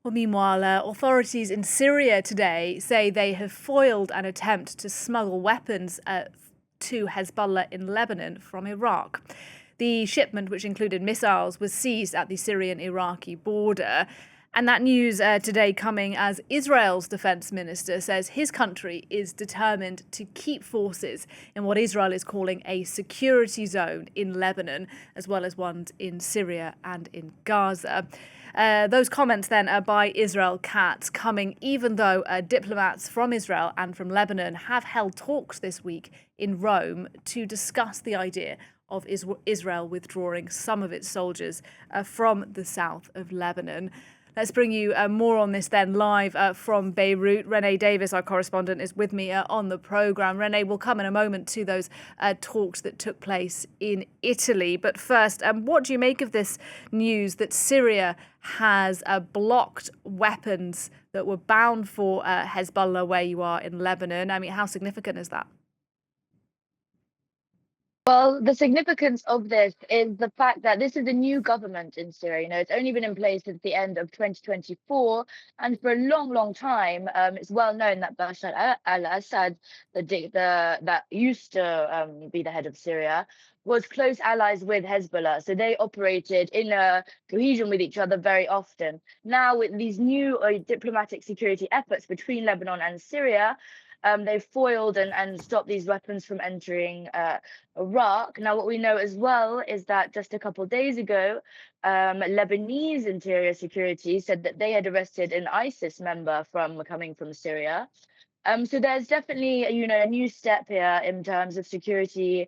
Well, meanwhile, authorities in Syria today say they have foiled an attempt to smuggle weapons to Hezbollah in Lebanon from Iraq. The shipment, which included missiles, was seized at the Syrian-Iraqi border. And that news today coming as Israel's defense minister says his country is determined to keep forces in what Israel is calling a security zone in Lebanon, as well as ones in Syria and in Gaza. Those comments then are by Israel Katz, coming even though diplomats from Israel and from Lebanon have held talks this week in Rome to discuss the idea of Israel withdrawing some of its soldiers from the south of Lebanon. Let's bring you more on this then live from Beirut. Renée Davis, our correspondent, is with me on the programme. Renée, will come in a moment to those talks that took place in Italy. But first, what do you make of this news that Syria has blocked weapons that were bound for Hezbollah where you are in Lebanon? I mean, how significant is that? Well, the significance of this is the fact that this is a new government in Syria. It's only been in place since the end of 2024, and for a long, long time, it's well known that Bashar al-Assad, that used to be the head of Syria, was close allies with Hezbollah. So they operated in a cohesion with each other very often. Now, with these new diplomatic security efforts between Lebanon and Syria, they've foiled and stopped these weapons from entering Iraq. Now, what we know as well is that just a couple of days ago, Lebanese interior security said that they had arrested an ISIS member coming from Syria. So there's definitely, a new step here in terms of security,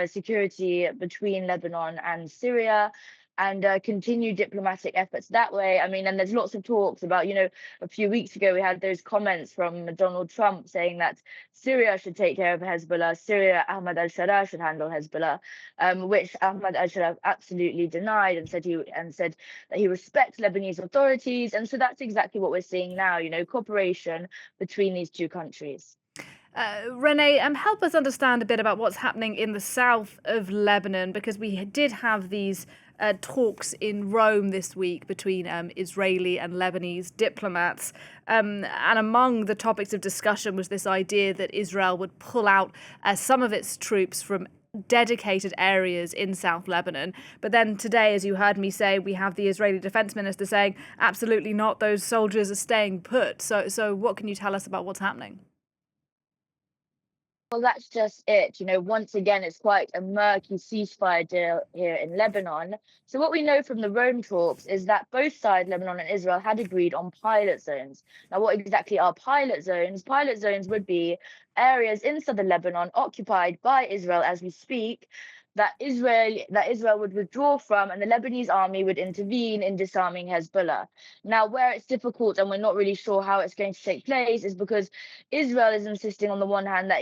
security between Lebanon and Syria, and continued diplomatic efforts that way. I mean, and there's lots of talks about, a few weeks ago we had those comments from Donald Trump saying that Syria should take care of Hezbollah, Ahmad al-Sharaa should handle Hezbollah, which Ahmad al-Sharaa absolutely denied and said that he respects Lebanese authorities. And so that's exactly what we're seeing now, cooperation between these two countries. Renée, help us understand a bit about what's happening in the south of Lebanon, because we did have these talks in Rome this week between Israeli and Lebanese diplomats. And among the topics of discussion was this idea that Israel would pull out some of its troops from dedicated areas in South Lebanon. But then today, as you heard me say, we have the Israeli defense minister saying, absolutely not, those soldiers are staying put. So what can you tell us about what's happening? Well, that's just it. Once again, it's quite a murky ceasefire deal here in Lebanon. So what we know from the Rome talks is that both sides, Lebanon and Israel, had agreed on pilot zones. Now, what exactly are pilot zones? Pilot zones would be areas in southern Lebanon occupied by Israel as we speak, that Israel would withdraw from, and the Lebanese army would intervene in disarming Hezbollah. Now, where it's difficult and we're not really sure how it's going to take place is because Israel is insisting on the one hand that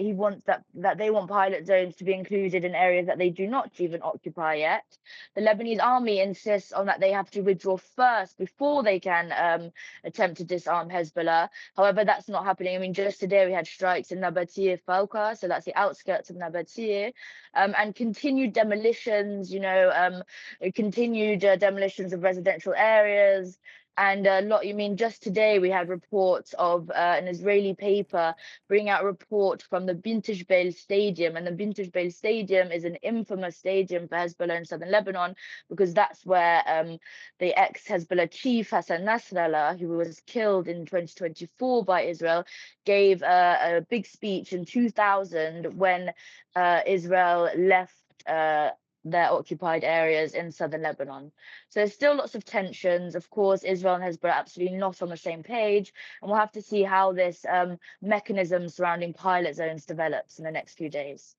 they want pilot zones to be included in areas that they do not even occupy yet. The Lebanese army insists on that they have to withdraw first before they can attempt to disarm Hezbollah. However, that's not happening. I mean, just today we had strikes in Nabatea Fauqa, so that's the outskirts of Nabatea, and continued demolitions, continued demolitions of residential areas. And just today we had reports of an Israeli paper bring out a report from the Bintaj Bale Stadium. And the Bintaj Bale Stadium is an infamous stadium for Hezbollah in southern Lebanon, because that's where the ex-Hezbollah chief Hassan Nasrallah, who was killed in 2024 by Israel, gave a big speech in 2000 when Israel left their occupied areas in southern Lebanon. So there's still lots of tensions. Of course, Israel and Hezbollah are absolutely not on the same page, and we'll have to see how this mechanism surrounding pilot zones develops in the next few days.